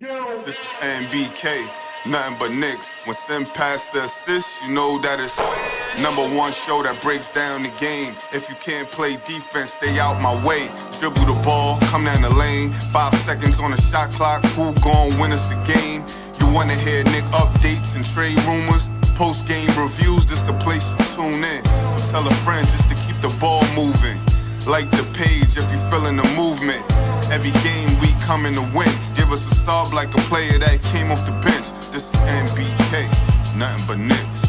This is NBK, nothing but Knicks. When Sim passed the assist, you know that it's #1 show that breaks down the game. If you can't play defense, stay out my way. Dribble the ball, come down the lane. 5 seconds on the shot clock, who gon' win us the game? You wanna hear Nick updates and trade rumors? Postgame reviews, this the place you tune in. So tell a friend just to keep the ball moving. Like the page if you feeling the movement. Every game we coming to win. Give us a sub like a player that came off the bench. This is NBK, nothing but Knicks.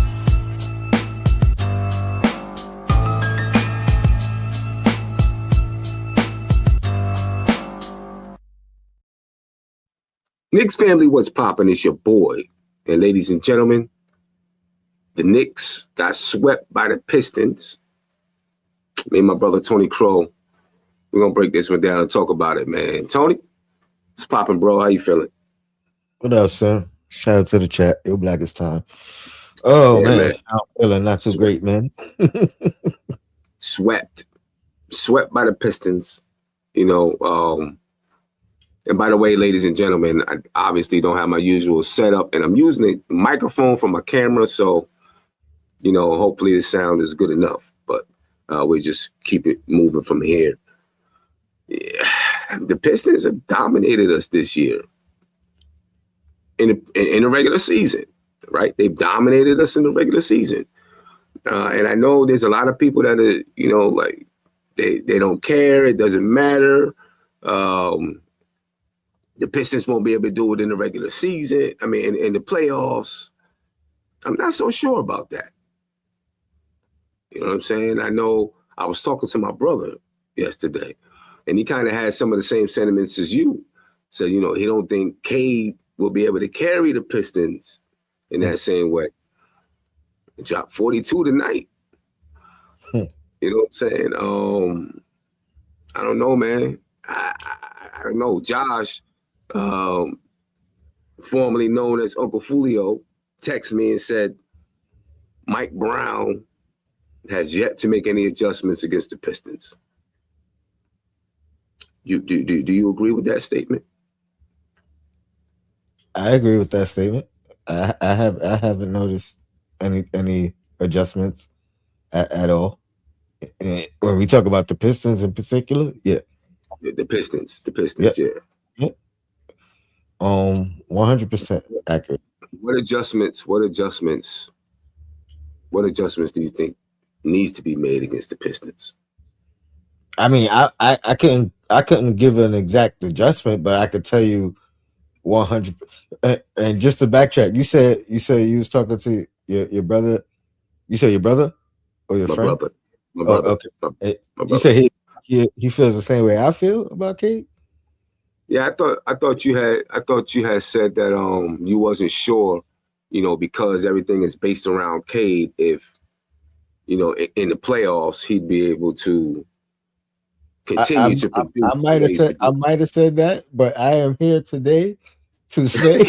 Knicks family, what's poppin'? It's your boy. And ladies and gentlemen, the Knicks got swept by the Pistons. Me and my brother Tony Crow, we're going to break this one down and talk about it, man. Tony, what's poppin', bro? How you feeling? What up, son? Shout out to the chat. Your blackest time. Oh, yeah, man. I'm feeling not too great, man. Swept by the Pistons. You know, and by the way, ladies and gentlemen, I obviously don't have my usual setup, and I'm using a microphone for my camera, so, you know, hopefully the sound is good enough. But we just keep it moving from here. Yeah. The Pistons have dominated us this year in the regular season, right? They've dominated us in the regular season. And I know there's a lot of people that are, you know, like they don't care. It doesn't matter. The Pistons won't be able to do it in the regular season. I mean, in the playoffs. I'm not so sure about that. You know what I'm saying? I know I was talking to my brother yesterday, and he kind of had some of the same sentiments as you. So, you know, he don't think Cade will be able to carry the Pistons in that same way. He dropped 42 tonight. You know what I'm saying? I don't know, man. I don't know. Josh, formerly known as Uncle Fulio, texted me and said Mike Brown has yet to make any adjustments against the Pistons. Do you agree with that statement? I agree with that statement. I haven't noticed any adjustments at all. And when we talk about the Pistons in particular, yeah. The Pistons, yeah. 100% accurate. What adjustments do you think needs to be made against the Pistons? I mean, I couldn't give an exact adjustment, but I could tell you 100. And just to backtrack, you said you was talking to your brother. You said your brother or your friend? My brother. Okay. My you said he feels the same way I feel about Cade. Yeah, I thought you had said that you wasn't sure, you know, because everything is based around Cade, if, you know, in the playoffs he'd be able to continue to produce. I might have said that, but I am here today to say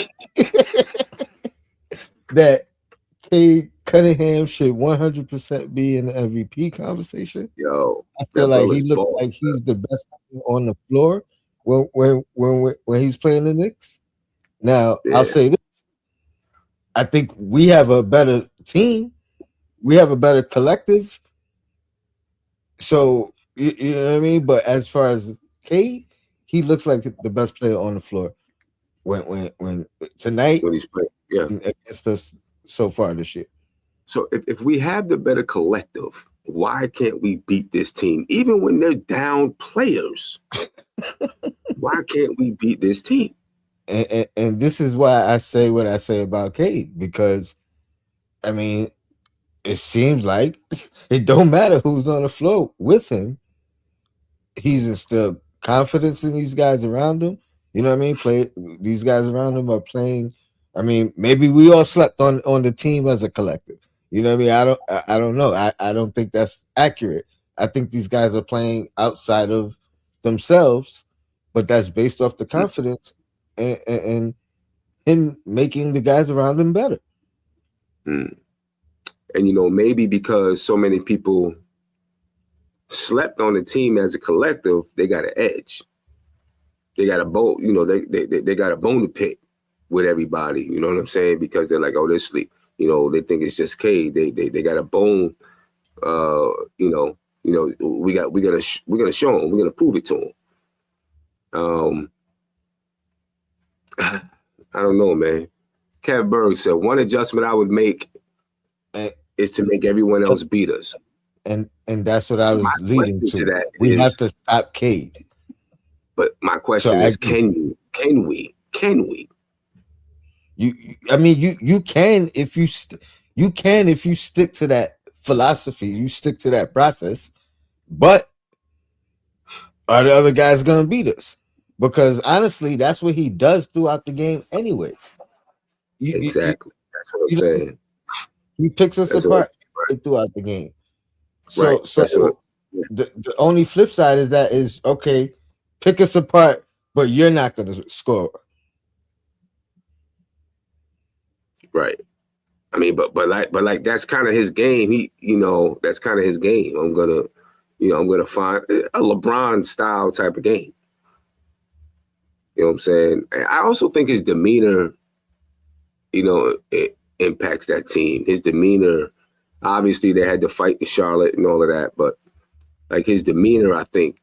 that Cade Cunningham should 100% be in the MVP conversation. Yo, I feel like he looks like he's the best on the floor when he's playing the Knicks. Now, yeah. I'll say this. I think we have a better team. We have a better collective. So, you know what I mean? But as far as Cade, he looks like the best player on the floor when tonight when he's playing, yeah, against us so far this year. So if we have the better collective, why can't we beat this team? Even when they're down players, why can't we beat this team? And this is why I say what I say about Cade, because, I mean, it seems like it don't matter who's on the floor with him. He's instilled confidence in these guys around him. You know what I mean? These guys around him are playing. I mean, maybe we all slept on the team as a collective. You know what I mean? I don't know. I don't think that's accurate. I think these guys are playing outside of themselves, but that's based off the confidence and in making the guys around them better. And, you know, maybe because so many people slept on the team as a collective, they got an edge. they got a bone, they got a bone to pick with everybody. You know what I'm saying? Because they're like, oh, they're sleep. They think it's just Cade. They got a bone. We're gonna show them. We're gonna prove it to them. I don't know, man. Kev Berg said one adjustment I would make is to make everyone else beat us. And that's what I was leading to. That we have to stop Cade. But my question is, can we? You can if you stick to that philosophy, you stick to that process. But are the other guys gonna beat us? Because honestly, that's what he does throughout the game anyway. Exactly. That's what I'm saying. He picks us apart throughout the game. So the only flip side is okay, pick us apart, but you're not gonna score. Right. I mean, but like that's kind of his game. That's kind of his game. I'm gonna find a LeBron style type of game. You know what I'm saying? And I also think his demeanor, it impacts that team. His demeanor, obviously they had to fight in Charlotte and all of that, but like his demeanor, I think,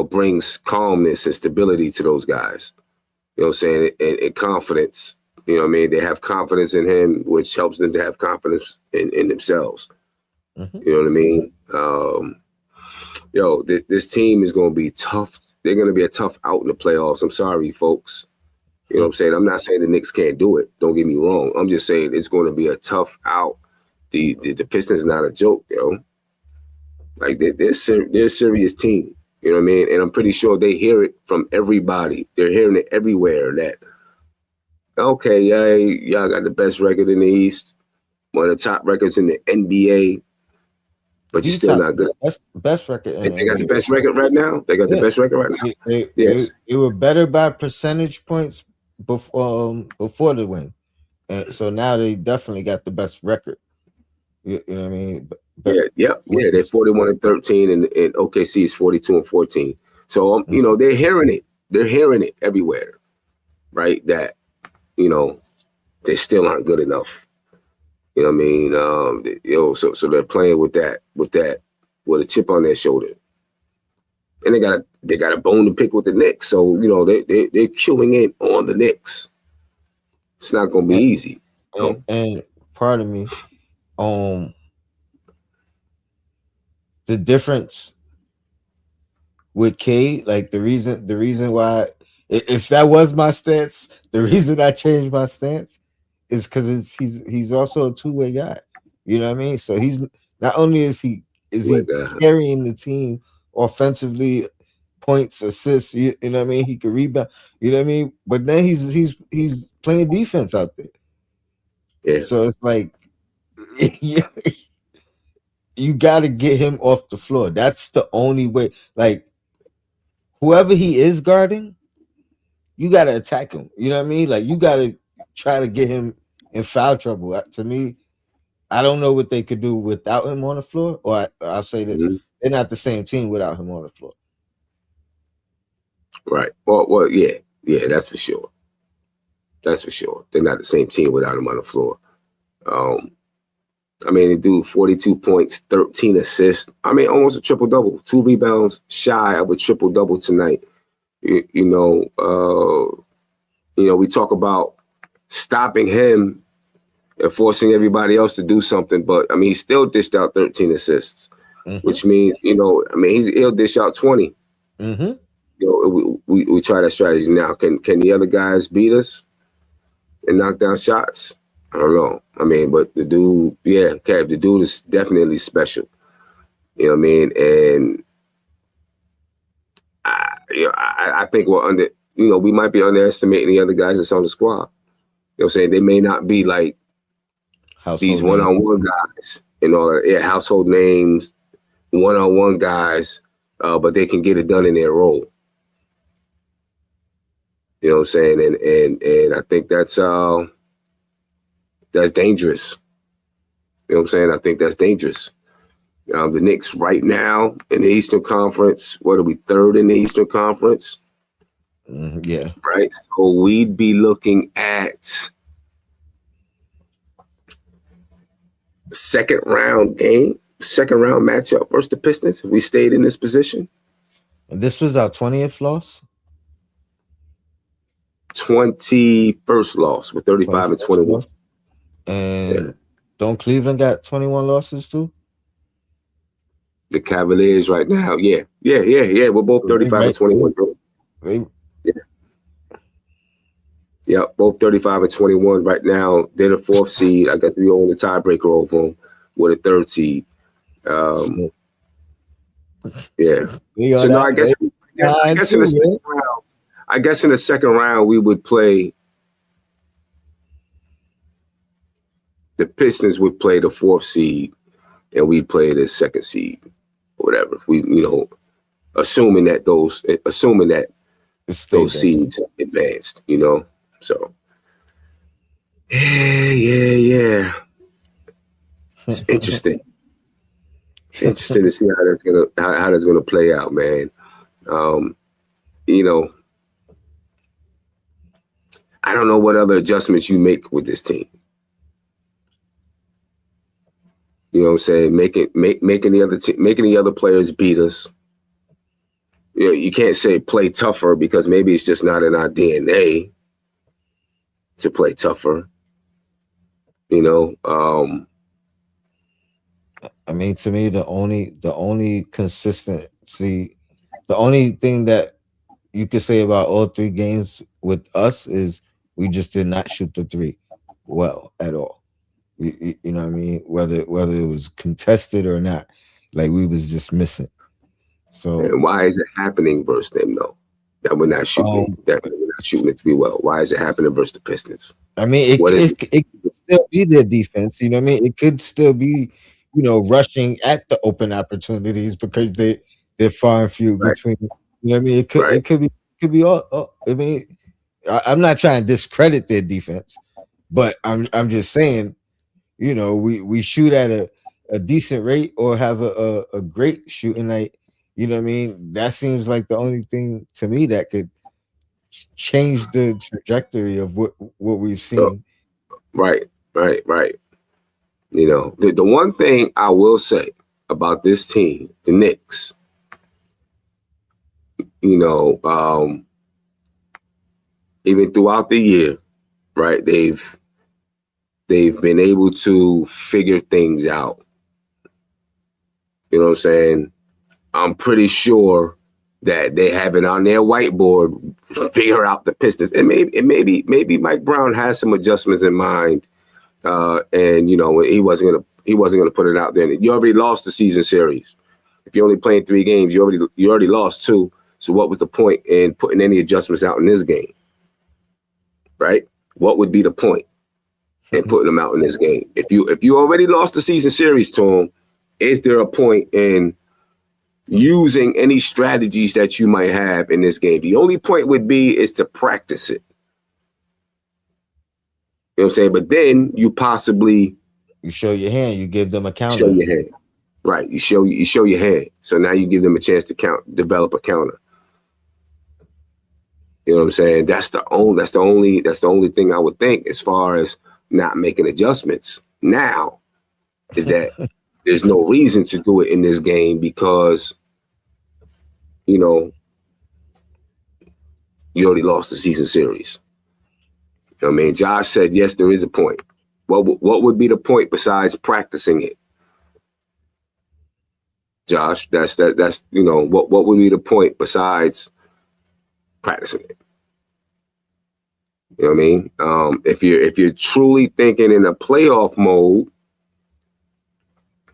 brings calmness and stability to those guys. You know what I'm saying? And confidence. You know what I mean? They have confidence in him, which helps them to have confidence in themselves. Mm-hmm. You know what I mean? This team is going to be tough. They're going to be a tough out in the playoffs. I'm sorry, folks. You know what I'm saying? I'm not saying the Knicks can't do it. Don't get me wrong. I'm just saying it's going to be a tough out. The Pistons not a joke, yo. Like they're a serious team. You know what I mean? And I'm pretty sure they hear it from everybody. They're hearing it everywhere that, okay, yeah, y'all got the best record in the East, one of the top records in the NBA, but you're still not good. That's the best record. They got the best record right now? They got the best record right now? Yes. They were better by percentage points before the win. And so now they definitely got the best record. You know what I mean? Yeah. They're 41-13, and OKC is 42-14. So they're hearing it. They're hearing it everywhere, right? That they still aren't good enough. You know what I mean? So they're playing with a chip on their shoulder, and they got a bone to pick with the Knicks. So they're queuing in on the Knicks. It's not going to be easy. And pardon me. The difference with Cade, like the reason why, if that was my stance, the reason I changed my stance is because he's also a two-way guy. You know what I mean? So he's not only is he carrying the team offensively, points, assists. You know what I mean? He can rebound. You know what I mean? But then he's playing defense out there. Yeah. So it's like, you got to get him off the floor. That's the only way. Like, whoever he is guarding, you got to attack him. You know what I mean? Like, you got to try to get him in foul trouble. To me, I don't know what they could do without him on the floor. Or I'll say this: they're not the same team without him on the floor. Right. Well, yeah, that's for sure. That's for sure. They're not the same team without him on the floor. I mean, they do 42 points, 13 assists. I mean, almost a triple-double. 2 rebounds shy of a triple-double tonight. We talk about stopping him and forcing everybody else to do something, but, I mean, he still dished out 13 assists, which means, he'll dish out 20. Mm-hmm. We try that strategy now. Can the other guys beat us and knock down shots? I don't know. I mean, but the dude, Kev, the dude is definitely special. You know what I mean? And I think we might be underestimating the other guys that's on the squad. You know what I'm saying? They may not be like these one-on-one guys and all that. Yeah, household names, one-on-one guys, but they can get it done in their role. You know what I'm saying? And I think that's dangerous. You know what I'm saying? I think that's dangerous. The Knicks right now in the Eastern Conference, what are we, third in the Eastern Conference? Yeah. Right. So we'd be looking at second round matchup versus the Pistons if we stayed in this position. And this was our 20th loss? 21st loss with 35 and 21. Loss. And don't Cleveland got 21 losses too? The Cavaliers right now, yeah. We're both 35 and 21, bro. Yeah, both 35 and 21 right now. They're the fourth seed. I guess we own the tiebreaker over them with a third seed. Yeah. So no, I guess in the second round, in the second round we would play. The Pistons would play the fourth seed, and we'd play the second seed, or whatever. If we, assuming that those seeds advanced, So, yeah. It's interesting. It's interesting to see how that's gonna play out, man. I don't know what other adjustments you make with this team. You know what I'm saying? Making the other players beat us. You can't say play tougher because maybe it's just not in our DNA to play tougher. I mean, to me, the only consistency, the only thing that you could say about all three games with us is we just did not shoot the three well at all. You know what I mean? Whether it was contested or not, like we was just missing. So and why is it happening versus them though? That we're not shooting the three well. Why is it happening versus the Pistons? I mean, it could still be their defense. You know what I mean? It could still be, rushing at the open opportunities because they're far and few between. You know what I mean? It could be all. I mean, I'm not trying to discredit their defense, but I'm just saying, we shoot at a decent rate or have a great shooting night. You know what I mean? That seems like the only thing to me that could change the trajectory of what we've seen. Right. The one thing I will say about this team, the Knicks, even throughout the year, right, they've been able to figure things out. You know what I'm saying? I'm pretty sure that they have it on their whiteboard, figure out the Pistons. And maybe Mike Brown has some adjustments in mind. And he wasn't gonna put it out there. You already lost the season series. If you're only playing 3 games, you already lost 2. So what was the point in putting any adjustments out in this game? Right? What would be the point in putting them out in this game? If you already lost the season series to them, is there a point in using any strategies that you might have in this game? The only point would be is to practice it. You know what I'm saying? But then you show your hand. You give them a counter. Show your hand, right? You show your hand. So now you give them a chance to develop a counter. You know what I'm saying? That's the only thing I would think as far as not making adjustments now is that there's no reason to do it in this game because you already lost the season series. You know what I mean? Josh said, yes, there is a point. What would be the point besides practicing it? Josh, that's what would be the point besides practicing it? You know what I mean? If you're truly thinking in a playoff mode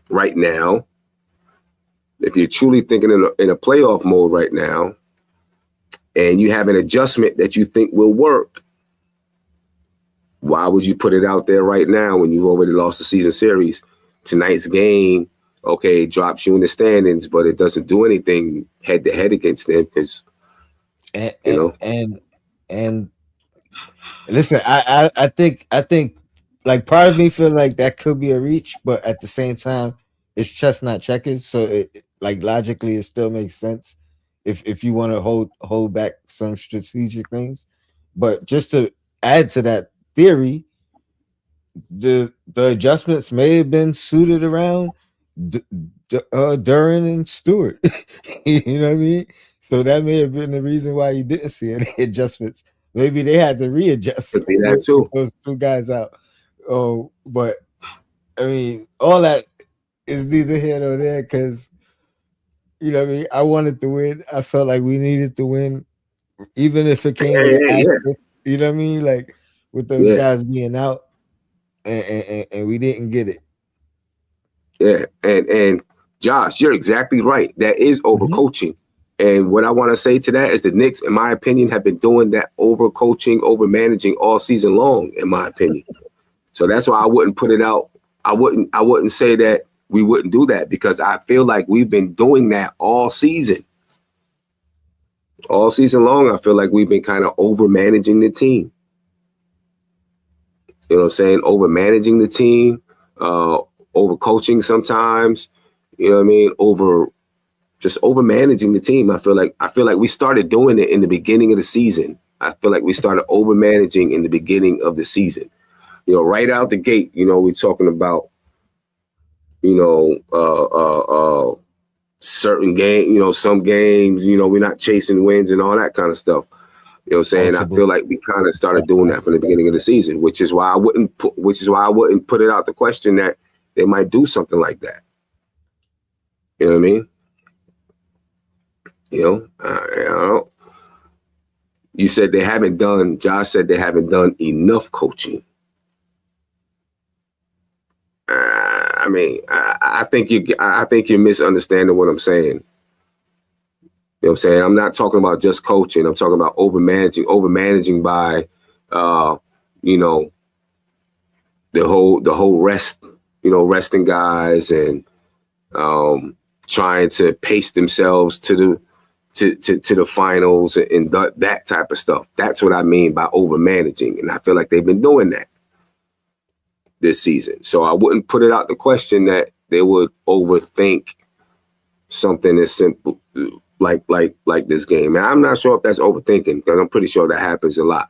right now, if you're truly thinking in a playoff mode right now, and you have an adjustment that you think will work, why would you put it out there right now when you've already lost the season series? Tonight's game, okay, drops you in the standings, but it doesn't do anything head to head against them because and listen, I think like part of me feels like that could be a reach, but at the same time, it's chess not checkers. So like logically, it still makes sense if you want to hold back some strategic things. But just to add to that theory, the adjustments may have been suited around Duran and Stewart. You know what I mean? So that may have been the reason why you didn't see any adjustments. Maybe they had to readjust Could be that with too. those two guys out. Oh, but I mean, all that is neither here nor there because you know what I mean. I wanted to win. I felt like we needed to win, even if it came with an Yeah, asterisk. You know what I mean? Like with those yeah, guys being out, and we didn't get it. yeah. And Josh, you're exactly right. That is Mm-hmm. overcoaching. And what I want to say to that is the Knicks, in my opinion, have been doing that overcoaching, over managing all season long, in my opinion. So that's why I wouldn't put it out. I wouldn't say that we wouldn't do that because I feel like we've been doing that all season. All season long, I feel like we've been kind of over managing the team. You know what I'm saying? Over managing the team, over coaching sometimes. You know what I mean? Over managing the team. I feel like we started doing it in the beginning of the season. I feel like we started over managing in the beginning of the season. You know, right out the gate. You know, we're talking about certain game. You know, some games. You know, we're not chasing wins and all that kind of stuff. You know what I'm saying? I Multiple feel like we kind of started doing that from the beginning of the season, which is why I wouldn't put it out the question that they might do something like that. You know what I mean? You know, I don't know. You said they haven't done. Josh said they haven't done enough coaching. I mean, I think you're misunderstanding what I'm saying. You know what I'm saying? I'm not talking about just coaching. I'm talking about over managing by, you know, the whole resting guys and trying to pace themselves to the finals and that type of stuff. That's what I mean by over managing, and I feel like they've been doing that this season. So I wouldn't put it out the question that they would overthink something as simple like this game. And I'm not sure if that's overthinking because I'm pretty sure that happens a lot.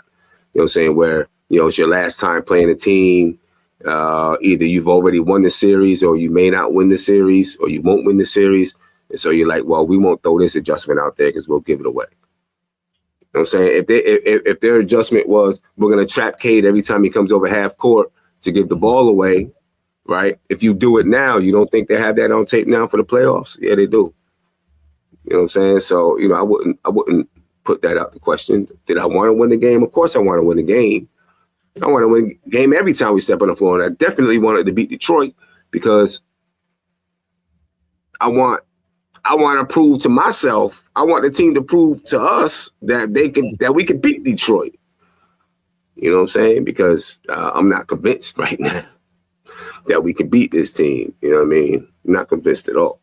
You know what I'm saying? Where, you know, it's your last time playing a team. Either you've already won the series or you may not win the series or you won't win the series. And so you're like, well, we won't throw this adjustment out there because we'll give it away. You know what I'm saying? If their adjustment was we're going to trap Cade every time he comes over half court to give the ball away, right? If you do it now, you don't think they have that on tape now for the playoffs? Yeah, they do. You know what I'm saying? So, you know, I wouldn't put that out the question. Did I want to win the game? Of course I want to win the game. I want to win the game every time we step on the floor. And I definitely wanted to beat Detroit because I want to prove to myself, I want the team to prove to us that we can beat Detroit. You know what I'm saying? Because I'm not convinced right now that we can beat this team. You know what I mean? I'm not convinced at all.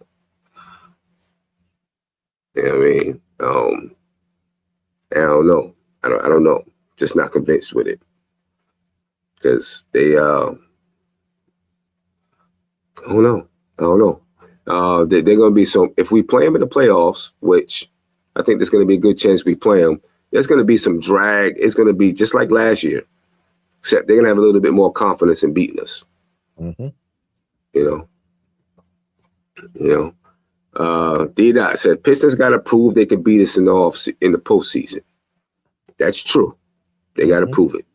You know what I mean? I don't know. I don't know. Just not convinced with it. Because they I don't know. They're going to be some. If we play them in the playoffs, which I think there's going to be a good chance we play them, there's going to be some drag. It's going to be just like last year, except they're going to have a little bit more confidence in beating us. Mm-hmm. You know. D-Dot said Pistons got to prove they can beat us in the postseason. That's true. They got to prove it.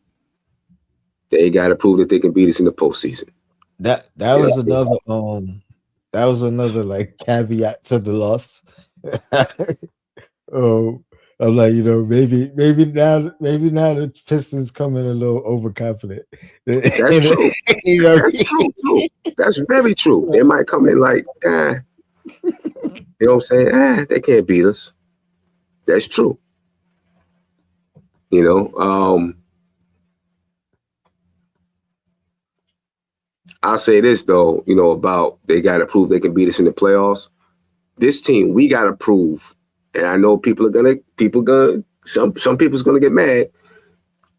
They got to prove that they can beat us in the postseason. That was another like caveat to the loss. Oh, I'm like, you know, maybe now the Pistons come in a little overconfident. That's true. You know, That's true too. That's very true. They might come in like, you know what I'm saying? They can't beat us. That's true. You know, I'll say this though, you know, about they got to prove they can beat us in the playoffs. This team, we got to prove, and I know some people's gonna get mad,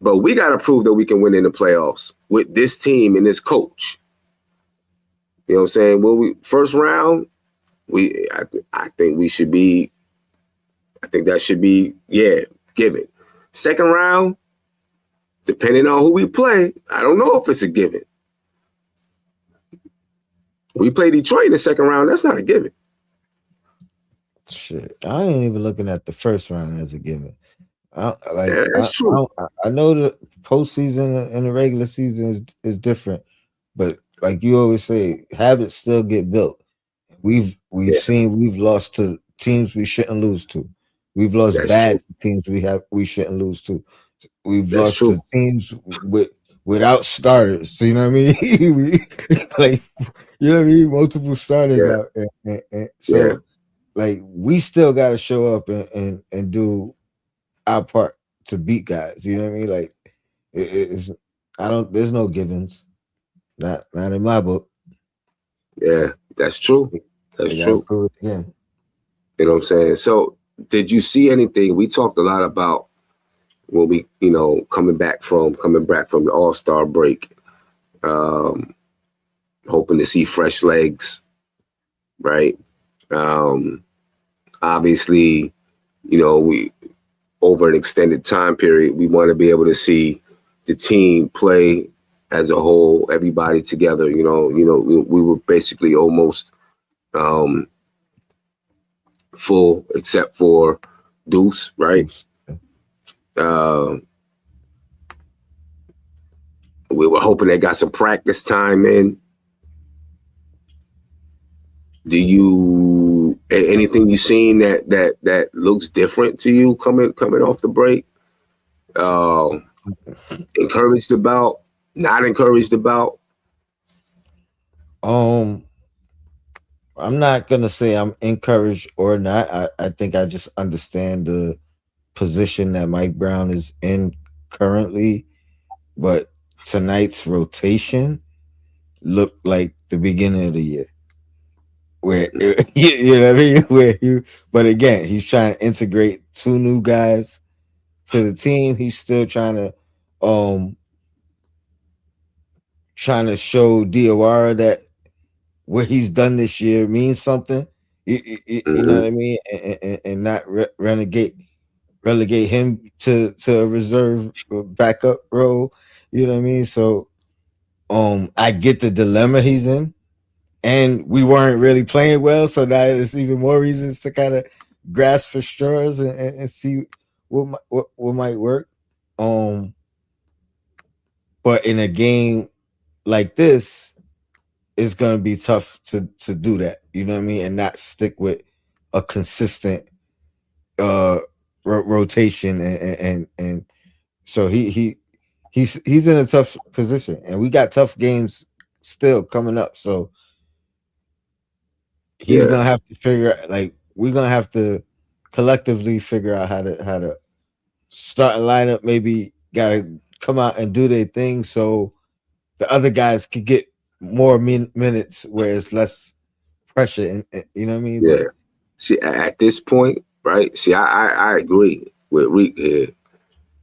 but we got to prove that we can win in the playoffs with this team and this coach. You know what I'm saying? Well, we first round, I think we should be. I think that should be given. Second round, depending on who we play, I don't know if it's a given. We play Detroit in the second round. That's not a given. Shit, I ain't even looking at the first round as a given. That's true. I know the postseason and the regular season is different, but like you always say, habits still get built. We've seen we've lost to teams we shouldn't lose to. We've lost bad teams we shouldn't lose to. We've lost to teams without starters. So you know what I mean? Like you know what I mean? Multiple starters out, and so like we still got to show up and do our part to beat guys. You know what I mean? Like it's there's no givens. Not in my book. Yeah, that's true. That's true. Yeah. You know what I'm saying? So did you see anything? We talked a lot about when we, coming back from the All-Star break, hoping to see fresh legs, right? Obviously, we over an extended time period, we want to be able to see the team play as a whole, everybody together. We were basically almost full except for Deuce, right? We were hoping they got some practice time in. Do you anything you seen that looks different to you coming off the break? Encouraged about, not encouraged about? I'm not gonna say I'm encouraged or not. I think I just understand the position that Mike Brown is in currently, but tonight's rotation looked like the beginning of the year, where you know what I mean. But again, he's trying to integrate two new guys to the team. He's still trying to show Diawara that what he's done this year means something. You know what I mean, and not relegate him to a reserve backup role. You know what I mean? So, I get the dilemma he's in, and we weren't really playing well, so now there's even more reasons to kind of grasp for straws and see what might work. But in a game like this, it's gonna be tough to do that. You know what I mean, and not stick with a consistent rotation and so he's in a tough position, and we got tough games still coming up. So he's gonna have to figure out, like, we're gonna have to collectively figure out how to start a lineup. Maybe gotta come out and do their thing so the other guys could get more minutes where it's less pressure, and you know what I mean? Yeah. See, at this point, right? See, I agree with Reek here.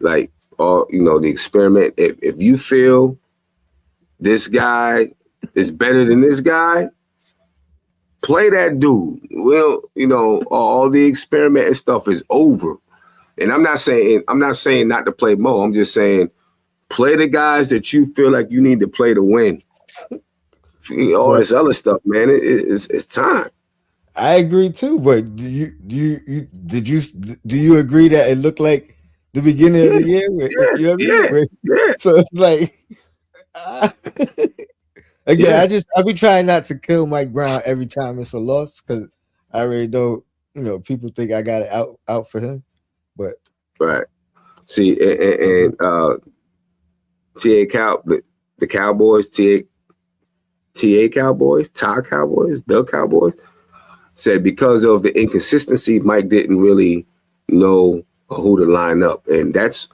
Like, the experiment. If you feel this guy is better than this guy, play that dude. Well, all the experiment and stuff is over. And I'm not saying not to play Mo. I'm just saying play the guys that you feel like you need to play to win. All this other stuff, man, it's time. I agree too, but do you agree that it looked like the beginning of the year? You know what I mean? So it's like, again, I be trying not to kill Mike Brown every time it's a loss, because I already know, people think I got it out for him, but right. See, and the Cowboys, the Cowboys said because of the inconsistency, Mike didn't really know who to line up, and that's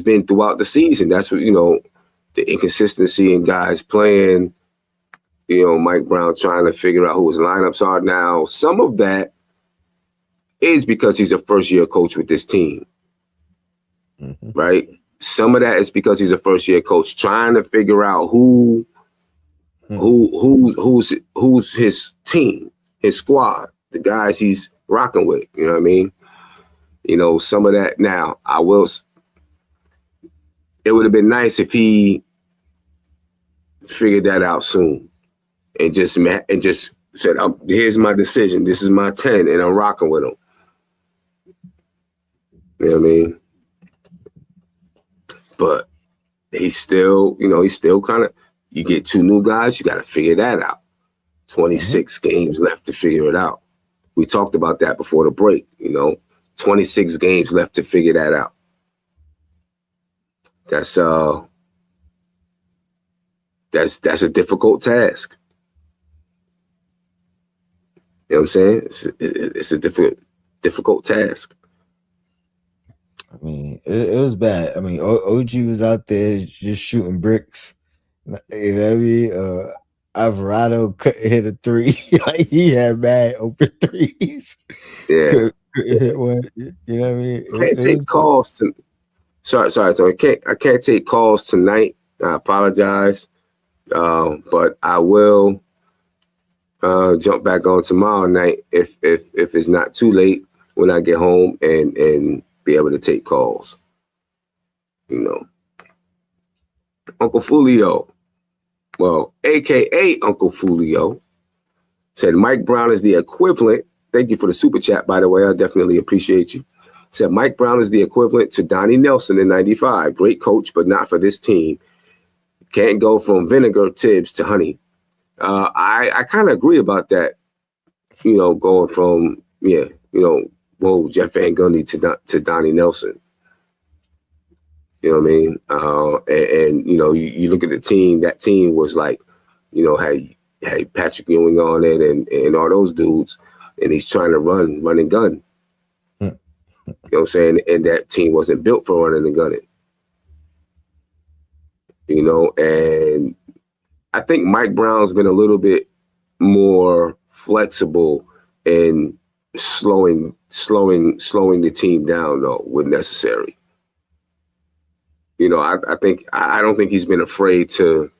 been throughout the season. That's what the inconsistency in guys playing. Mike Brown trying to figure out who his lineups are now. Some of that is because he's a first-year coach with this team, right? Some of that is because he's a first-year coach trying to figure out who Hmm. who's his team, his squad, the guys he's rocking with. You know what I mean? Some of that. Now, it would have been nice if he figured that out soon and just said, "Here's my decision. This is my 10, and I'm rocking with him." You know what I mean? But he's still kind of. You get two new guys, you got to figure that out. 26 games left to figure it out. We talked about that before the break. 26 games left to figure that out. That's a difficult task. You know what I'm saying? It's a difficult task. I mean, it was bad. I mean, OG was out there just shooting bricks. You know what I mean? Alvarado couldn't hit a three. Like he had bad open threes. Yeah. Couldn't hit one. You know what I mean? Can't take calls to. Sorry. I can't take calls tonight. I apologize, but I will jump back on tomorrow night if it's not too late when I get home and be able to take calls. Uncle Fulio, well, AKA Uncle Fulio, said Mike Brown is the equivalent. Thank you for the super chat, by the way. I definitely appreciate you. Said Mike Brown is the equivalent to Donnie Nelson in '95. Great coach, but not for this team. Can't go from vinegar Tibbs to honey. I kind of agree about that. Going from Jeff Van Gundy to Donnie Nelson. You know what I mean? And you look at the team. That team was like, had Patrick Ewing on it and all those dudes, and he's trying to run and gun. You know what I'm saying? And that team wasn't built for running and gunning. And I think Mike Brown's been a little bit more flexible in slowing the team down though when necessary. I don't think he's been afraid to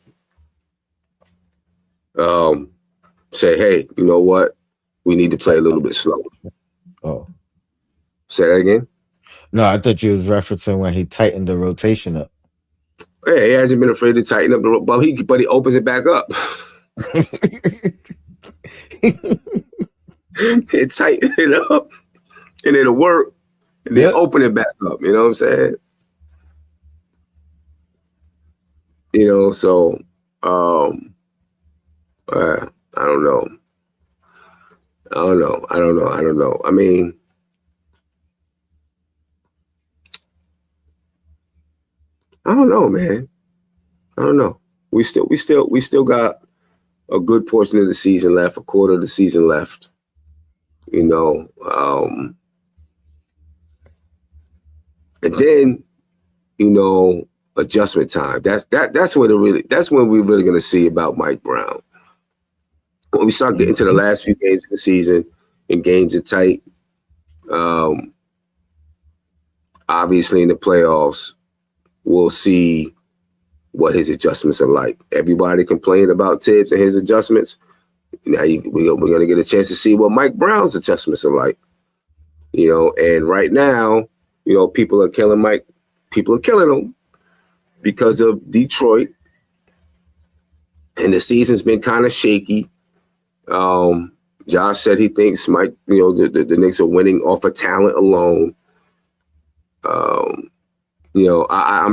say, hey, you know what? We need to play a little bit slower. Oh. Say that again? No, I thought you was referencing when he tightened the rotation up. Yeah, he hasn't been afraid to tighten up the rope, but he opens it back up. It tighten it up, and it'll work, and then open it back up. You know what I'm saying? So I don't know. I mean, I don't know, man. I don't know. We still got a good portion of the season left, a quarter of the season left. And then, adjustment time. That's when we're really gonna see about Mike Brown. When we start getting to the last few games of the season and games are tight, obviously in the playoffs, we'll see what his adjustments are like. Everybody complained about Tibbs and his adjustments. Now we're going to get a chance to see what Mike Brown's adjustments are like. And right now, people are killing Mike. People are killing him because of Detroit. And the season's been kind of shaky. Josh said he thinks Mike, the Knicks are winning off of talent alone. I'm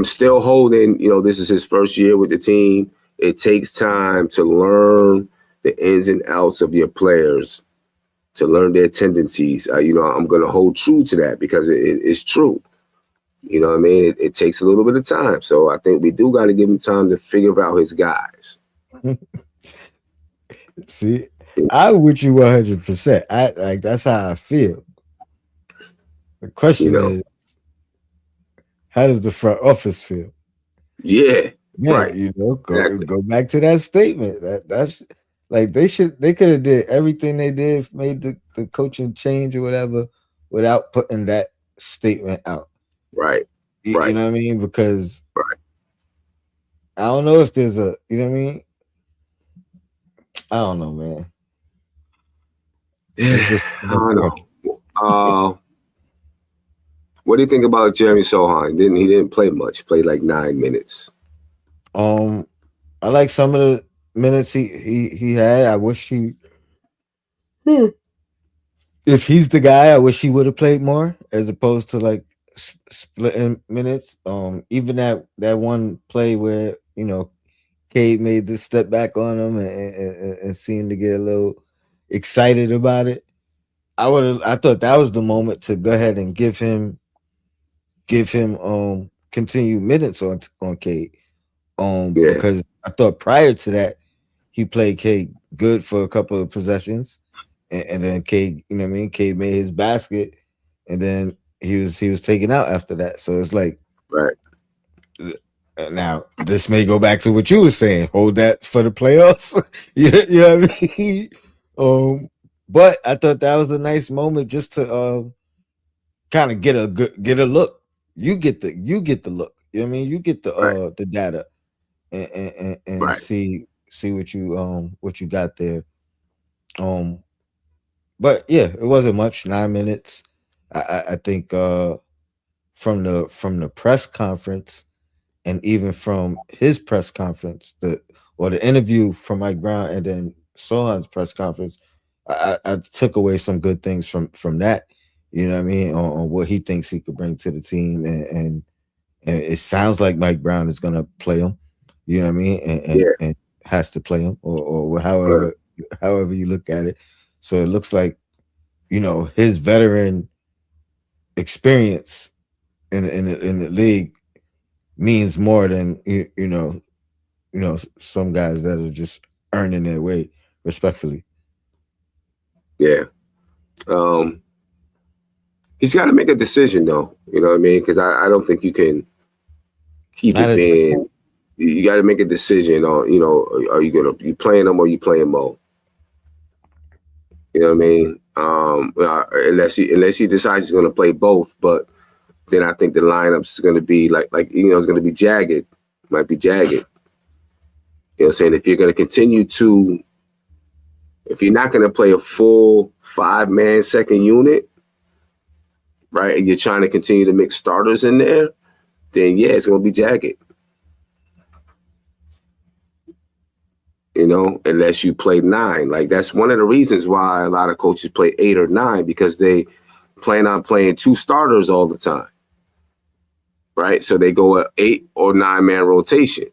still holding, this is his first year with the team. It takes time to learn the ins and outs of your players, to learn their tendencies. I'm going to hold true to that because it's true. You know what I mean? It takes a little bit of time. So I think we do got to give him time to figure out his guys. See, I'm with you 100%. That's how I feel. The question is, how does the front office feel? Yeah, right. Go back to that statement. That's like they could have did everything they did, made the coaching change or whatever, without putting that statement out. Right. You know what I mean? Because I don't know if there's a, you know what I mean? I don't know, man. Yeah, It's just I don't know. What do you think about Jeremy Sohan? He didn't play much. Played like 9 minutes. um I like some of the minutes he had. I wish he if he's the guy, I wish he would have played more as opposed to like splitting minutes. Even that one play where Cade made this step back on him and seemed to get a little excited about it. I thought that was the moment to go ahead and give him continued minutes on Cade. Yeah, Because I thought prior to that he played Cade good for a couple of possessions, and then Cade, you know what I mean? Cade made his basket, and then he was taken out after that. So it's like right. now this may go back to what you were saying. Hold that for the playoffs. You know what I mean? But I thought that was a nice moment just to kind of get a look. You get the look. You know what I mean? You get Right, the data and right. see what you got there. Um, but yeah, it wasn't much. 9 minutes. I think from the press conference and even from his press conference, the interview from Mike Brown and then Sohan's press conference, I took away some good things from that. You know what I mean on what he thinks he could bring to the team, and it sounds like Mike Brown is gonna play him. You know what I mean, Yeah, and has to play him, or right. however you look at it. So it looks like his veteran experience in the league means more than some guys that are just earning their way respectfully. Yeah. Um, he's got to make a decision though. You know what I mean? Because I don't think you can keep Not it at this point. being. You got to make a decision on. Are you playing him or you playing Mo? You know what I mean? Unless he decides he's going to play both, but then I think the lineups is going to be it's going to be jagged. Might be jagged. You know what I'm saying? If you're going to continue to, if you're not going to play a full 5-man second unit, right, and you're trying to continue to mix starters in there, then yeah, it's going to be jagged. Unless you play 9. Like that's one of the reasons why a lot of coaches play 8 or 9 because they plan on playing 2 starters all the time, right? So they go a 8 or 9-man rotation.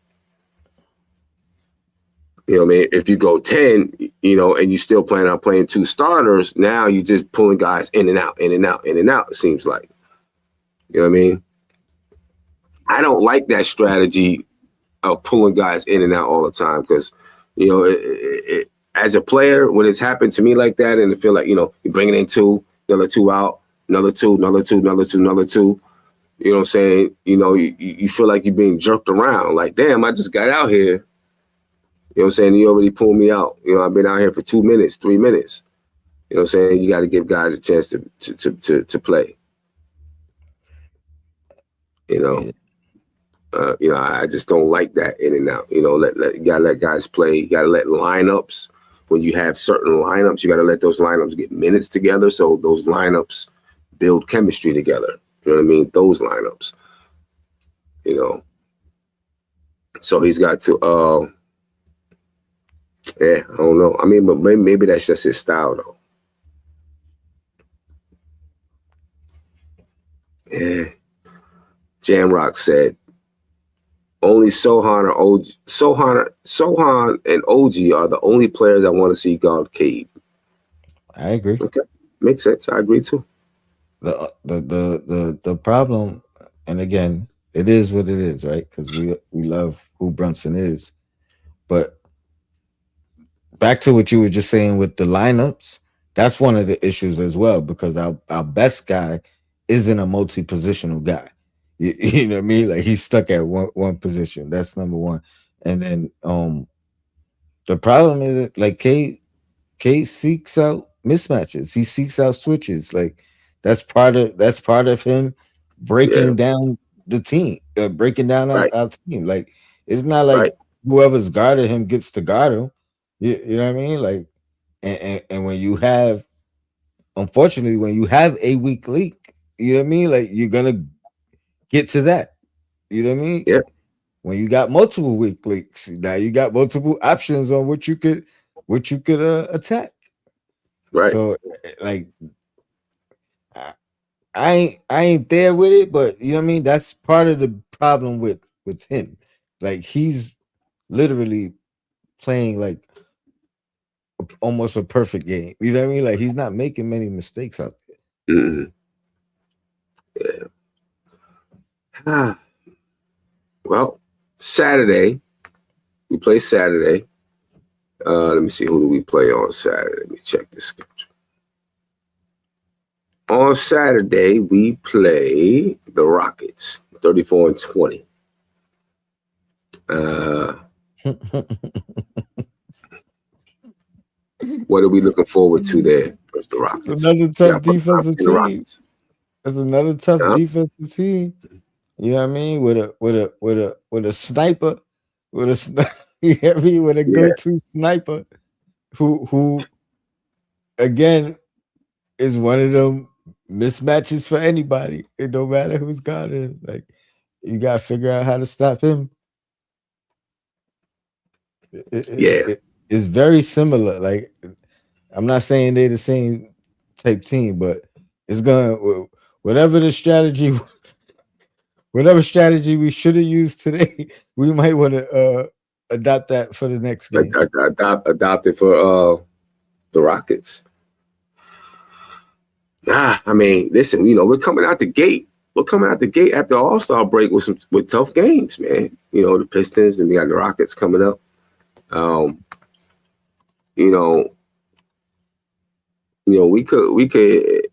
You know what I mean? If you go 10, and you still plan on playing 2 starters, now you're just pulling guys in and out, in and out, in and out, it seems like. You know what I mean? I don't like that strategy of pulling guys in and out all the time because, as a player, when it's happened to me like that and I feel like, you're bringing in 2, another 2 out, another 2, another 2, another 2, another 2. You know what I'm saying? You feel like you're being jerked around. Like, damn, I just got out here. You know what I'm saying? You already pulled me out. I've been out here for 2 minutes, 3 minutes. You know what I'm saying? You got to give guys a chance to play. You know, Yeah, I just don't like that in and out. You gotta let guys play. You gotta let lineups. When you have certain lineups, you gotta let those lineups get minutes together. So those lineups build chemistry together. You know what I mean? Those lineups. So he's got to. Yeah, I don't know. I mean, but maybe that's just his style, though. Yeah. Jamrock said, only Sohan and OG are the only players I want to see guard Cade. I agree. Okay, makes sense. I agree too. The problem, and again, it is what it is, right? Because we love who Brunson is, but back to what you were just saying with the lineups, that's one of the issues as well because our best guy isn't a multi-positional guy. You know what I mean? Like he's stuck at one position. That's number one. And then the problem is that like K seeks out mismatches. He seeks out switches. Like that's part of him Yeah, breaking down the team, breaking down our, right, our team. Like it's not like right, whoever's guarding him gets to guard him. You know what I mean? Like, and when you have, unfortunately, when you have a weak link, you know what I mean? Like, you're gonna get to that. You know what I mean? Yeah, When you got multiple weak links, now you got multiple options on what you could attack. right. So, like, I, I ain't there with it, but you know what I mean. That's part of the problem with him. Like, he's literally playing like almost a perfect game. You know what I mean? Like, he's not making many mistakes out there. Mm-mm. Yeah. Ah, well, Saturday we play Saturday. Let me see, who do we play on Saturday? Let me check the schedule. On Saturday we play the Rockets, 34-20. What are we looking forward to there versus the It's Rockets? another You tough got put defensive in the team. Rockets. It's another tough Huh? defensive team. You know what I mean? With a sniper, with a you know what I mean? With a Yeah, go-to sniper who again is one of them mismatches for anybody. It don't matter who's got him. Like, you gotta figure out how to stop him. yeah. It's very similar. Like, I'm not saying they're the same type team, but it's gonna whatever the strategy, whatever strategy we should have used today, we might want to adopt that for the next game. Adopted for the Rockets. I mean, listen, we're coming out the gate. We're coming out the gate after All-Star break with tough games, man. The Pistons, and we got the Rockets coming up. Um, you know, we could,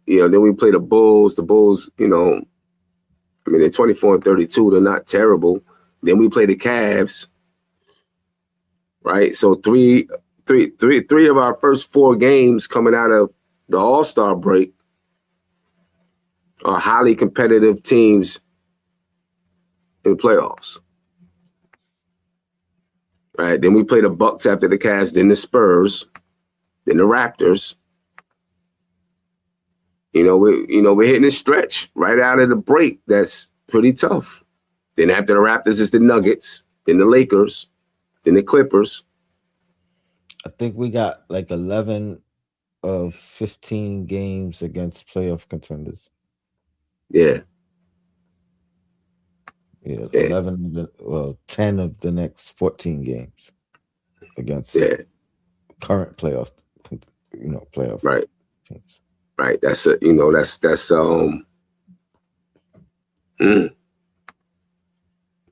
then we play the Bulls. The Bulls, I mean, they're 24-32. They're not terrible. Then we play the Cavs, right? So three of our first 4 games coming out of the All-Star break are highly competitive teams in the playoffs. Right. Then we play the Bucks after the Cavs, then the Spurs, then the Raptors. We're hitting a stretch right out of the break that's pretty tough. Then after the Raptors is the Nuggets, then the Lakers, then the Clippers. I think we got like 11 of 15 games against playoff contenders. Yeah. Yeah, 11 of the 10 of the next 14 games against current playoff Right. teams. Right. That's I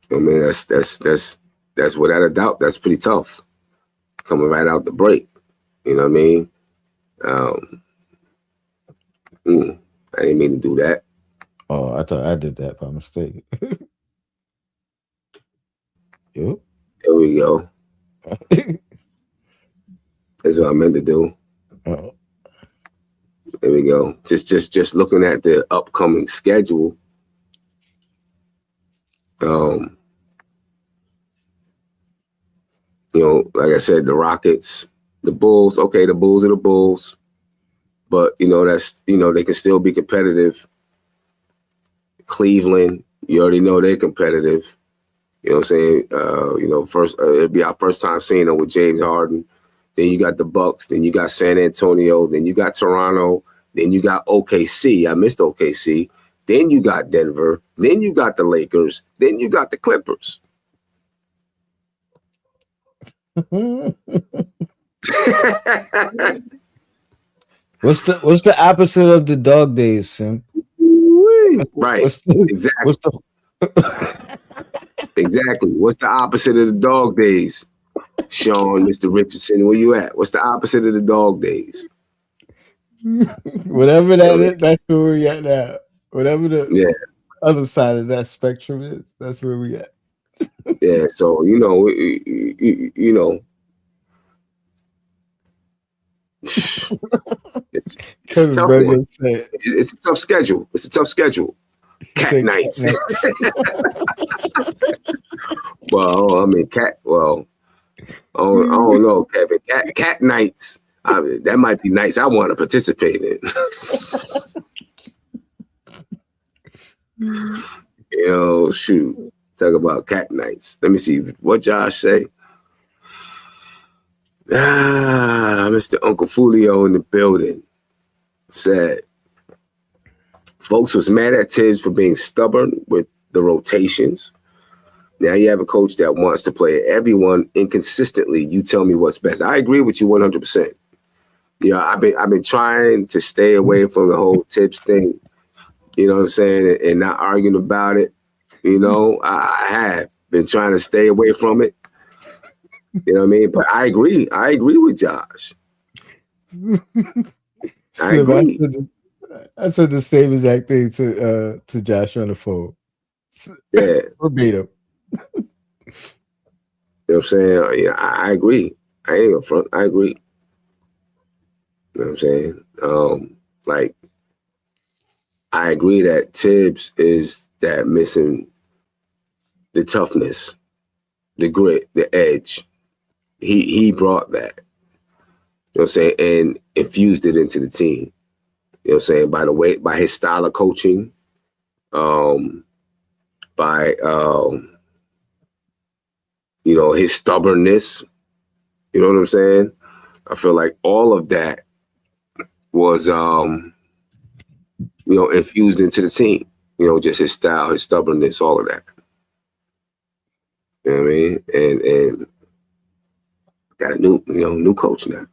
mean, that's without a doubt, that's pretty tough. Coming right out the break. You know what I mean? I didn't mean to do that. Oh, I thought I did that by mistake. Yep. There we go. That's what I meant to do. Oh. There we go. Just looking at the upcoming schedule. Like I said, the Rockets, the Bulls. Okay, the Bulls are the Bulls, but they can still be competitive. Cleveland, you already know they're competitive. You know what I'm saying? First it'll be our first time seeing them with James Harden. Then you got the Bucks. Then you got San Antonio. Then you got Toronto. Then you got OKC. I missed OKC. Then you got Denver. Then you got the Lakers. Then you got the Clippers. What's the opposite of the dog days, Sim? Right. Exactly. Exactly. What's the opposite of the dog days? Sean, Mr. Richardson, where you at? What's the opposite of the dog days? Whatever that is, that's where we at now. Whatever the other side of that spectrum is, that's where we at. Yeah, so it's tough, man. It's a tough schedule. It's a tough schedule. Cat nights. Well, I mean, I don't know, Kevin. Cat nights. That might be nights I want to participate in. Shoot. Talk about cat nights. Let me see what Josh say. Mr. Uncle Fulio in the building said, folks was mad at Tibbs for being stubborn with the rotations. Now you have a coach that wants to play everyone inconsistently. You tell me what's best. I agree with you 100%. I've been trying to stay away from the whole Tibbs thing. You know what I'm saying, and not arguing about it. I have been trying to stay away from it. You know what I mean? But I agree. I agree with Josh. I agree. I said the same exact thing to Josh on the phone. Yeah. Verbatim. You know what I'm saying? Yeah, I agree. I ain't gonna front. I agree. You know what I'm saying? I agree that Tibbs is that missing the toughness, the grit, the edge. He brought that. You know what I'm saying? And infused it into the team. You know what I'm saying? By his style of coaching, by his stubbornness. You know what I'm saying? I feel like all of that was infused into the team. Just his style, his stubbornness, all of that. You know what I mean? And got a new coach now.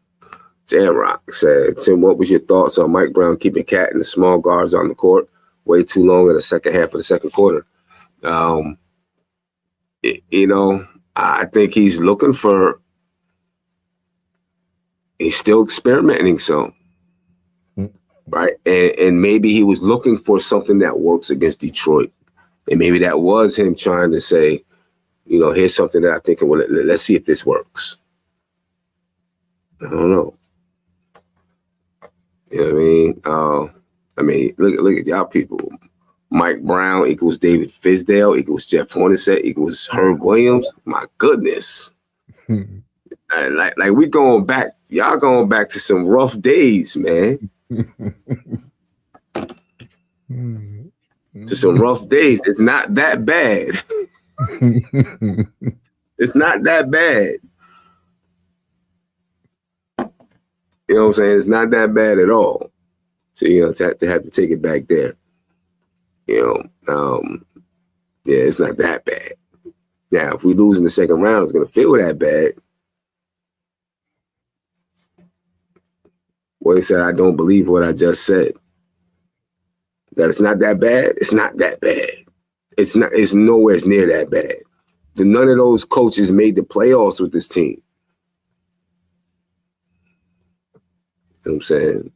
J-Rock said, Tim, what was your thoughts on Mike Brown keeping Cat and the small guards on the court way too long in the second half of the second quarter? I think he's still experimenting some, right? And maybe he was looking for something that works against Detroit. And maybe that was him trying to say, here's something that I think, well, let's see if this works. I don't know. You know what I mean? Look at y'all people. Mike Brown equals David Fizdale equals Jeff Hornacek equals Herb Williams. My goodness. like we going back. Y'all going back to some rough days, man. To some rough days. It's not that bad. It's not that bad. You know what I'm saying? It's not that bad at all. So, to have to take it back there. Yeah, it's not that bad. Now, if we lose in the second round, it's going to feel that bad. Well, he said, I don't believe what I just said. That it's not that bad. It's not that bad. It's nowhere near that bad. None of those coaches made the playoffs with this team. You know what I'm saying?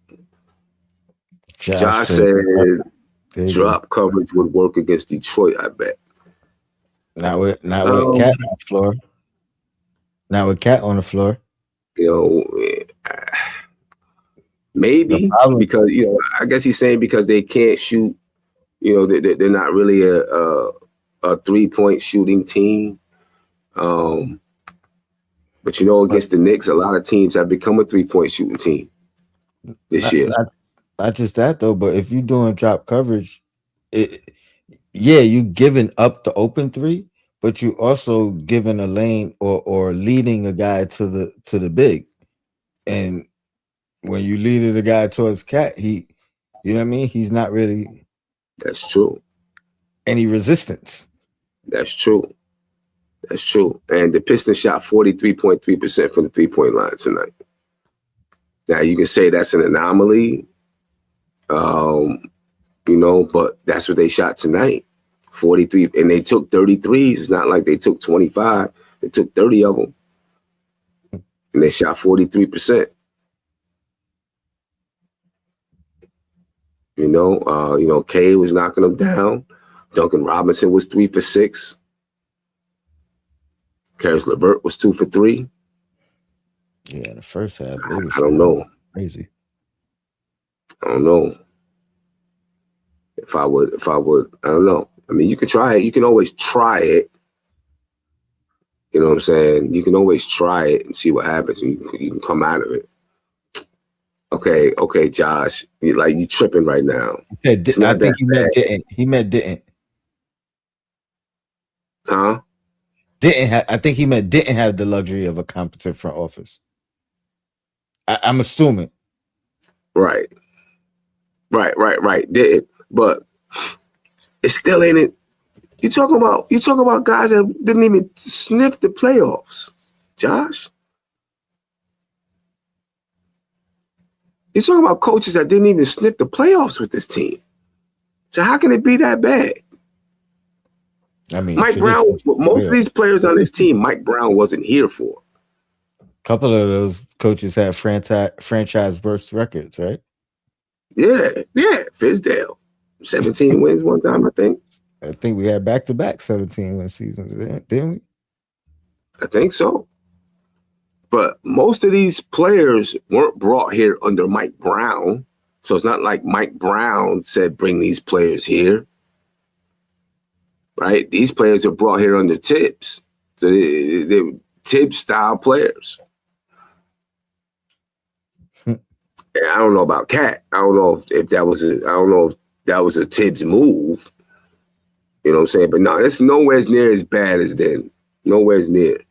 Josh said drop coverage would work against Detroit, I bet. Not with Cat on the floor. Not with Cat on the floor. Maybe because I guess he's saying because they can't shoot. They're not really a 3-point shooting team. But against the Knicks, a lot of teams have become a 3-point shooting team this year. Not just that though, but if you're doing drop coverage, you giving up the open three, but you also giving a lane or leading a guy to the big. And when you lead the guy towards Cat, you know what I mean? He's not really. That's true. Any resistance. That's true. And the Pistons shot 43.3% from the 3-point line tonight. Now you can say that's an anomaly, but that's what they shot tonight. 43, and they took 33s. It's not like they took 25. They took 30 of them, and they shot 43%. Kay was knocking them down. Duncan Robinson was 3 for 6. Karis LeVert was 2 for 3. Yeah, in the first half, I don't know. Crazy. I don't know. If I would, I don't know. I mean, you can try it. You can always try it. You know what I'm saying? You can always try it and see what happens. And you can come out of it. Okay, Josh. You tripping right now. He said, It's I not think that he bad. meant didn't. He meant didn't. Huh? I think he meant didn't have the luxury of a competent front office. I'm assuming. Right. Didn't. But it still ain't it. You talking about guys that didn't even sniff the playoffs, Josh. You're talking about coaches that didn't even sniff the playoffs with this team. So how can it be that bad? I mean, Mike Brown, most of these players on this team, Mike Brown wasn't here for. A couple of those coaches had franchise worst records, right? Yeah. Fizdale, 17 wins one time, I think. I think we had back-to-back 17-win seasons, didn't we? I think so. But most of these players weren't brought here under Mike Brown. So it's not like Mike Brown said, bring these players here. Right? These players are brought here under Tibbs. So they're Tibbs-style players. And I don't know about Cat. I don't know if that was a Tibbs move. You know what I'm saying? But no, it's nowhere near as bad as then. Nowhere near. You know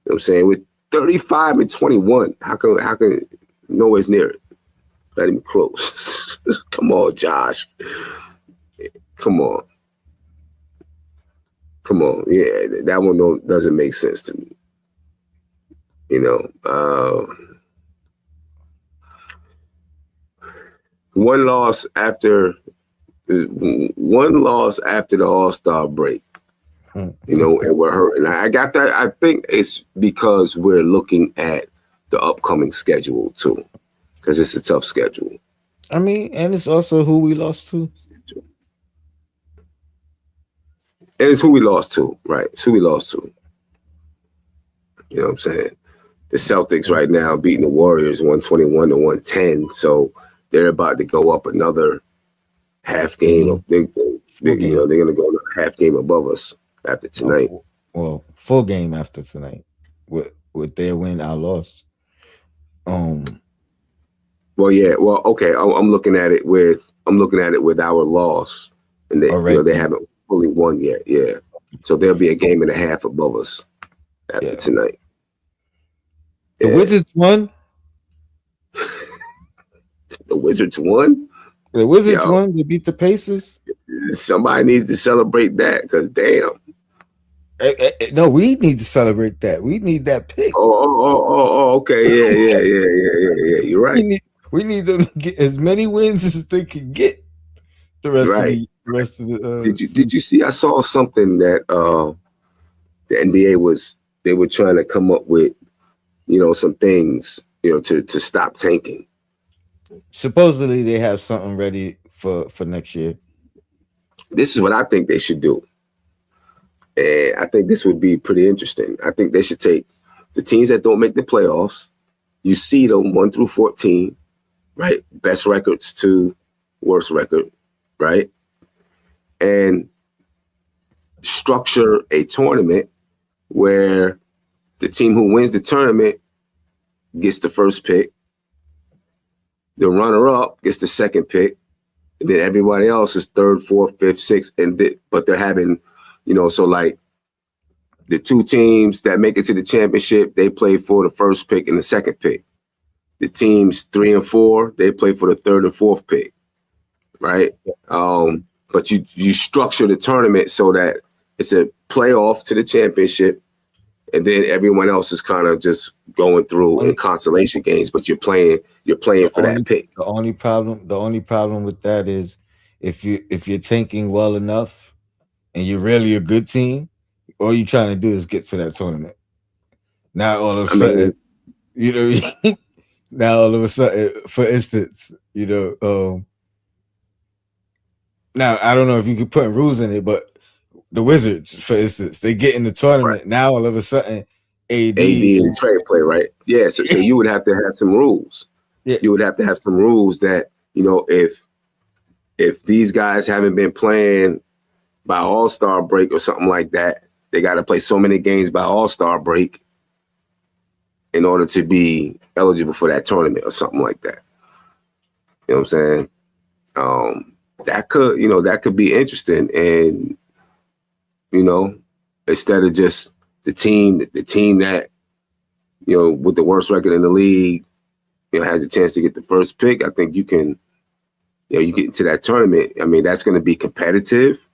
what I'm saying? With 35 and 21, how can nowhere near it? Not even close. Come on, Josh. Come on. Yeah, that one doesn't make sense to me. You know, one loss after the All-Star break. You know, and we're hurting. I got that. I think it's because we're looking at the upcoming schedule too, because it's a tough schedule. I mean, and it's also who we lost to. And it's who we lost to, right? It's who we lost to. You know what I'm saying? The Celtics right now beating the Warriors 121 to 110, so they're about to go up another half game. They're going to go another half game above us after tonight. Well, full game after tonight with their win, our loss. Well, yeah. Well, okay. I'm looking at it with our loss, and they haven't fully won yet. Yeah, so there'll be a game and a half above us after tonight. The Wizards won. The Wizards won. The Wizards won. They beat the Pacers. Somebody needs to celebrate that, because damn. No, we need to celebrate that. We need that pick. Oh, okay. Yeah. You're right. We need them to get as many wins as they can get. The rest of the. Did you see? I saw something that the NBA they were trying to come up with, some things, to stop tanking. Supposedly they have something ready for next year. This is what I think they should do. And I think this would be pretty interesting. I think they should take the teams that don't make the playoffs, you seed them 1 through 14, right? Best records to worst record, right? And structure a tournament where the team who wins the tournament gets the first pick, the runner-up gets the second pick, and then everybody else is third, fourth, fifth, sixth, but they're having, so like the two teams that make it to the championship, they play for the first pick and the second pick. The teams 3 and 4, they play for the third and fourth pick, right? But you structure the tournament so that it's a playoff to the championship, and then everyone else is kind of just going through in consolation games, but you're playing for that pick. The only problem with that is if you're tanking well enough and you're really a good team, all you're trying to do is get to that tournament. Now all of a sudden, now all of a sudden, for instance, now I don't know if you could put rules in it, but the Wizards, for instance, they get in the tournament. Right. Now all of a sudden, AD and trade play, right? Yeah, so you would have to have some rules. Yeah. You would have to have some rules that, if these guys haven't been playing by All-Star break or something like that, they got to play so many games by All-Star break in order to be eligible for that tournament or something like that. You know what I'm saying? That could be interesting. And, instead of just the team that, with the worst record in the league, has a chance to get the first pick, I think you can, you get into that tournament. I mean, that's going to be competitive,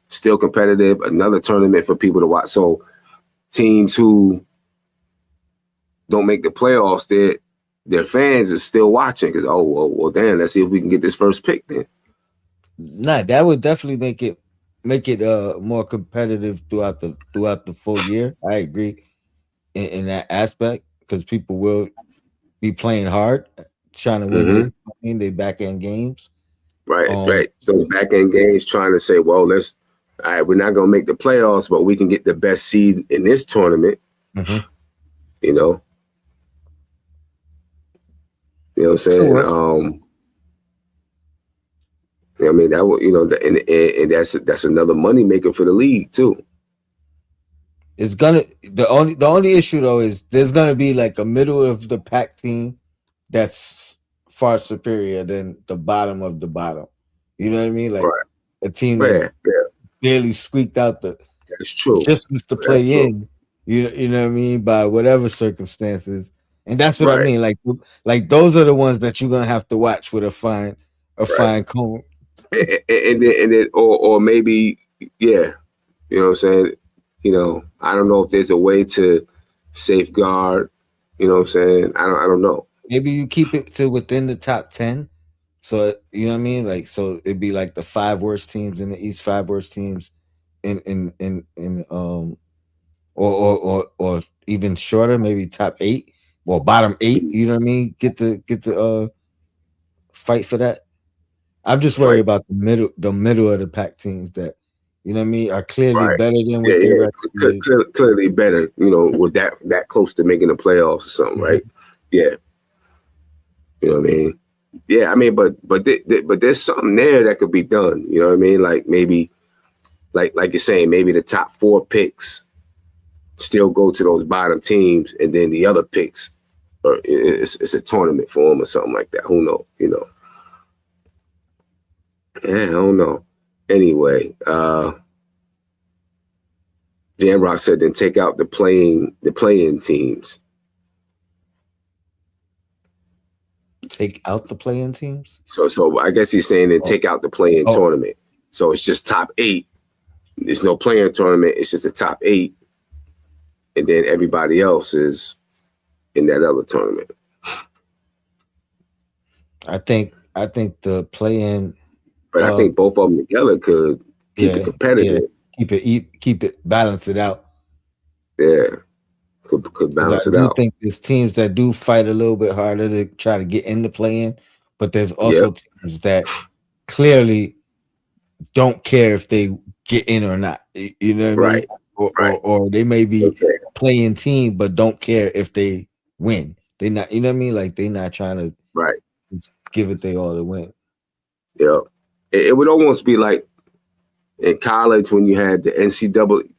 still competitive, another tournament for people to watch. So teams who don't make the playoffs, their fans are still watching because, well, damn, let's see if we can get this first pick then. Nah, that would definitely make it more competitive throughout the full year. I agree in that aspect because people will be playing hard, trying to win their back end games. Right. Those back end games trying to say, well, all right, we're not gonna make the playoffs, but we can get the best seed in this tournament. You know what I'm saying? Sure. I mean that would, and that's another money maker for the league too. It's gonna the only issue though is there's gonna be like a middle of the pack team that's far superior than the bottom of the bottom. You know what I mean? Like a team that barely squeaked out that's true. Just to play in. You know what I mean? By whatever circumstances. And that's what I mean. Like those are the ones that you're gonna have to watch with a fine comb. And then or maybe, yeah, you know what I'm saying? I don't know if there's a way to safeguard, you know what I'm saying? I don't know. Maybe you keep it to within the top 10. So you know what I mean? Like so it'd be like the 5 worst teams in the East, 5 worst teams in or even shorter, maybe top 8 or bottom 8, you know what I mean? Get the fight for that. I'm just worried about the middle of the pack teams that, you know what I mean, are clearly better than what they record. Clearly better, with that close to making the playoffs or something, right? Yeah. You know what I mean? Yeah, I mean, but there's something there that could be done. You know what I mean? Like maybe, like you're saying, maybe the top 4 picks still go to those bottom teams, and then the other picks, or it's a tournament for them or something like that. Who knows? Yeah, I don't know. Anyway, Jamrock said then take out the playing teams. Take out the play-in teams? So I guess he's saying then take out the play-in tournament. So it's just top 8. There's no play-in tournament. It's just the top 8. And then everybody else is in that other tournament. I think the play-in. But I think both of them together could keep it competitive. Yeah. Keep it, balance it out. Yeah. Could balance it out. I do think there's teams that do fight a little bit harder to try to get in the play-in, but there's also teams that clearly don't care if they get in or not. You know what I mean? Or they may be playing team, but don't care if they win. They not, you know what I mean? Like they not trying to give it they all to win. Yeah. It would almost be like in college when you had the NCAA,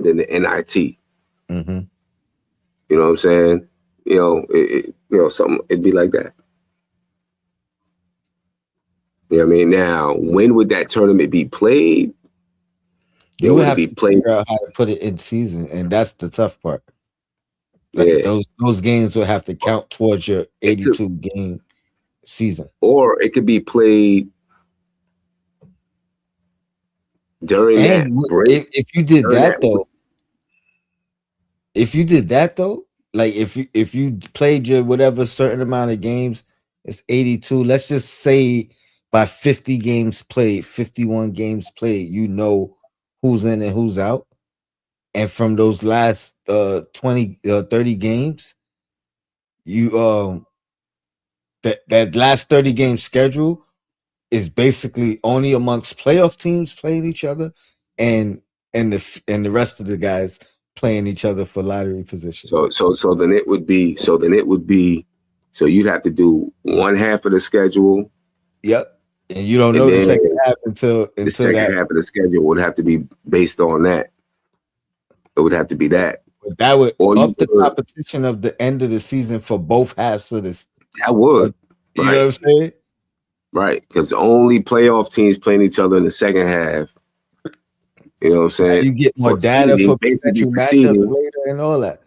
then the NIT. Mm-hmm. You know what I'm saying? Something, it'd be like that. You know what I mean? Now, when would that tournament be played? You would have to figure out how to put it in season, and that's the tough part. Like those games would have to count towards your 82 game season. Or it could be played during that break. If you did that though, like if you played your whatever certain amount of games, it's 82. Let's just say by 50 games played, 51 games played, you know who's in and who's out. And from those last 20 30 games, you that last 30 game schedule is basically only amongst playoff teams playing each other and the rest of the guys playing each other for lottery position. So then it would be so you'd have to do one half of the schedule. Yep. And you don't know the second half until the second that. half of the schedule would have to be based on that. It would have to be that. That would Or up the competition of the end of the season for both halves of this. That would. You know what I'm saying? Right. Because only playoff teams playing each other in the second half. You know what I'm saying? You get more data for potential matchups later and all that.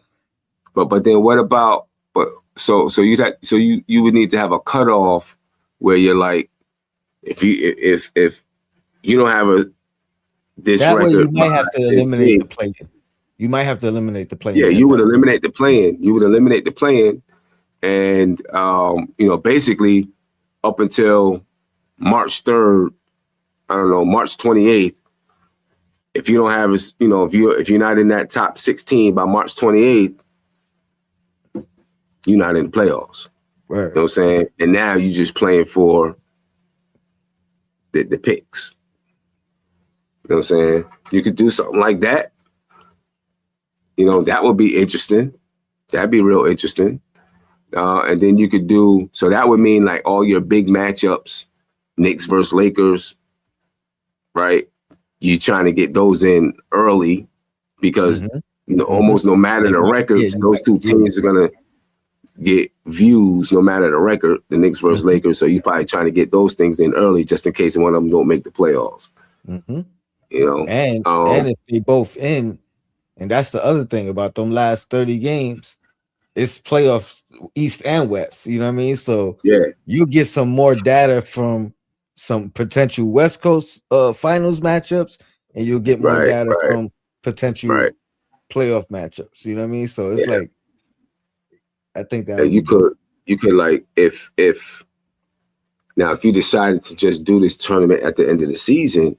But then what about so you would need to have a cutoff where you're like, if you don't have this that record, way you might have to eliminate the play-in. You might have to eliminate the play-in. Yeah, you would eliminate the play-in. You would eliminate the play-in, and basically up until March 3rd, I don't know, March 28th. If you don't have if you're not in that top 16 by March 28th, you're not in the playoffs. Right. You know what I'm saying? And now you're just playing for the picks. You know what I'm saying? You could do something like that. That would be interesting. That'd be real interesting. And then you could do, so that would mean like all your big matchups, Knicks versus Lakers, right? You trying to get those in early because almost no matter the records, those two teams are gonna get views no matter the record, the Knicks versus Lakers. So you probably trying to get those things in early just in case one of them don't make the playoffs. And if they both in, and that's the other thing about them last 30 games, it's playoffs East and West. You know what I mean? So you get some more data from some potential West Coast finals matchups, and you'll get more data from potential playoff matchups. You know what I mean? So it's like, I think that you could like if you decided to just do this tournament at the end of the season,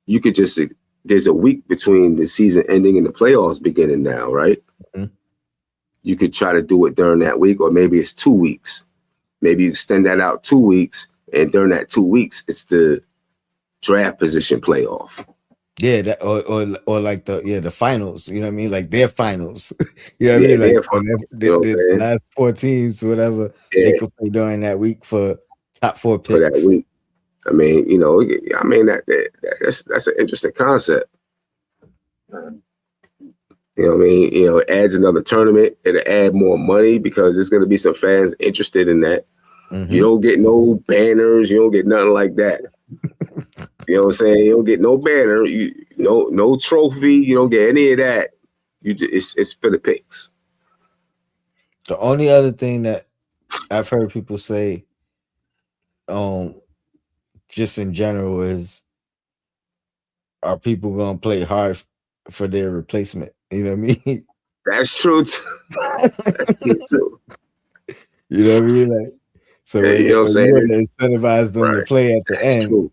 you could just, there's a week between the season ending and the playoffs beginning now, right? You could try to do it during that week, or maybe it's 2 weeks. Maybe you extend that out 2 weeks, and during that 2 weeks, it's the draft position playoff. Yeah, that or like the finals. You know what I mean? Like their finals. You know what I mean? Like the last 4 teams, whatever, they could play during that week for top 4 picks. For that week. I mean, that's an interesting concept. You know what I mean? It adds another tournament. It'll add more money because there's going to be some fans interested in that. You don't get no banners. You don't get nothing like that. You know what I'm saying? You don't get no banner. No trophy. You don't get any of that. It's for the picks. The only other thing that I've heard people say, just in general, is, are people gonna play hard for their replacement? You know what I mean? That's true too. That's true too. You know what I mean? Like, so you know what I'm saying? You want to incentivize them to play at the end. True.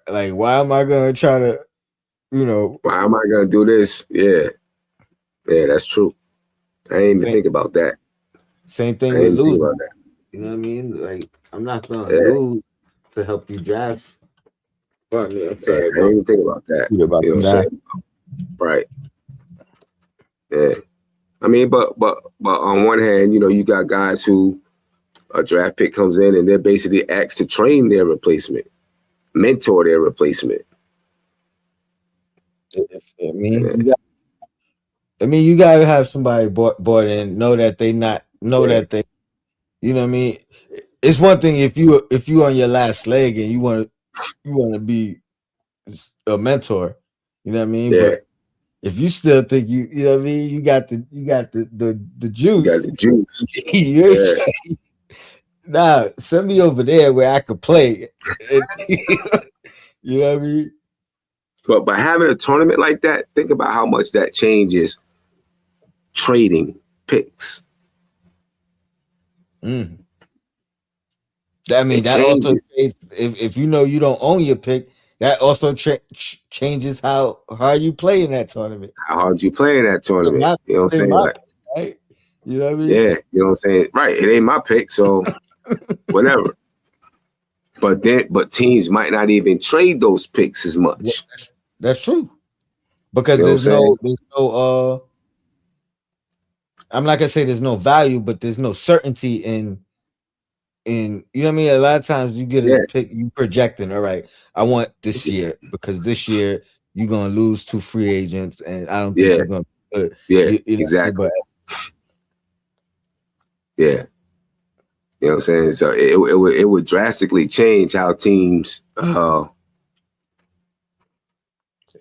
Like, why am I gonna try to, why am I gonna do this? Yeah, that's true. I didn't even think about that. Same thing with losing. You know what I mean? Like, I'm not gonna lose to help you draft. I didn't even think about that. You know what I'm saying? Right. Yeah. I mean, but on one hand, you got guys who a draft pick comes in and they're basically asked to train their replacement, mentor their replacement. You gotta have somebody bought in, know that they, you know what I mean? It's one thing if you on your last leg and you want to be a mentor, you know what I mean? Yeah. But if you still think you know what I mean, you got the juice. You got the juice. Nah, send me over there where I could play. You know what I mean? But by having a tournament like that, think about how much that changes trading picks. I mean, that also, if you know you don't own your pick, that also changes how you play in that tournament. How hard you play in that tournament. You know what I'm saying? Right? You know what I mean? Yeah, you know what I'm saying? Right. It ain't my pick, so whatever. But teams might not even trade those picks as much. That's true. Because there's no I'm not gonna say there's no value, but there's no certainty in And you know what I mean? A lot of times you get a Yeah, pick, you projecting, all right, I want this year because this year you're gonna lose 2 free agents, and I don't think yeah, you're gonna be good. yeah, You know what I mean? exactly. But Yeah, you know what I'm saying. So it would drastically change how teams.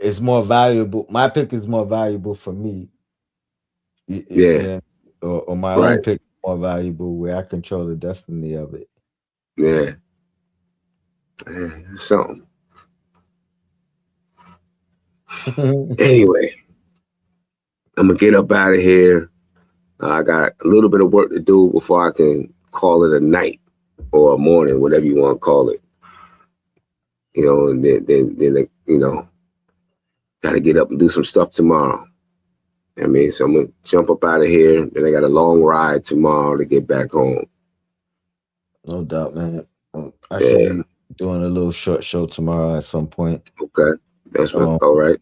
it's more valuable. My pick is more valuable for me. You Yeah, know, or my own right. pick is more valuable where I control the destiny of it. Yeah, something. Anyway, I'm gonna get up out of here. I got a little bit of work to do before I can call it a night or a morning, whatever you want to call it. You know, and then got to get up and do some stuff tomorrow. I mean, so I'm gonna jump up out of here. Then I got a long ride tomorrow to get back home. No doubt, man. I should Yeah. be doing a little short show tomorrow at some point. Okay. That's what. All right.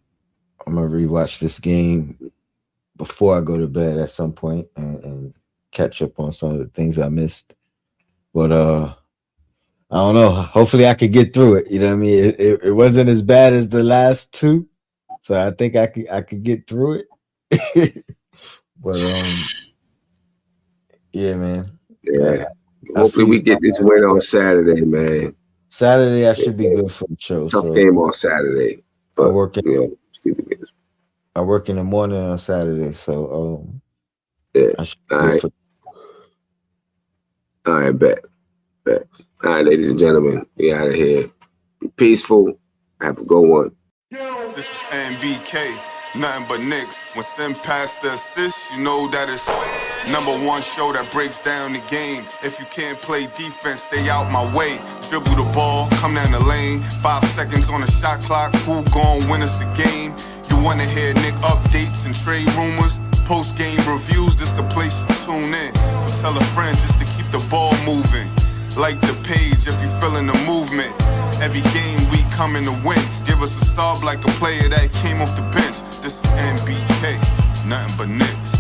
I'm gonna rewatch this game before I go to bed at some point and catch up on some of the things I missed. But I don't know. Hopefully I could get through it. You know what I mean? It wasn't as bad as the last two. So I think I could get through it. But yeah, man. Yeah. I Hopefully see we get this win on Saturday, man. Saturday I should be good for the show. Tough So game on Saturday. But see what it is. I work in the morning on Saturday, so Yeah. I should All right. All right, bet. All right, ladies and gentlemen, we out of here. Be peaceful. Have a good one. This is NBK, nothing but Knicks. When Sim passed the assist, you know that it's #1 show that breaks down the game. If you can't play defense, stay out my way. Dribble the ball, come down the lane. 5 seconds on the shot clock, who gon' win us the game? You wanna hear Nick updates and trade rumors? Post-game reviews, this the place to tune in. So tell a friend just to keep the ball moving. Like the page if you feeling the movement. Every game we coming to win. Give us a sub like a player that came off the bench. This is NBK, nothing but Knicks.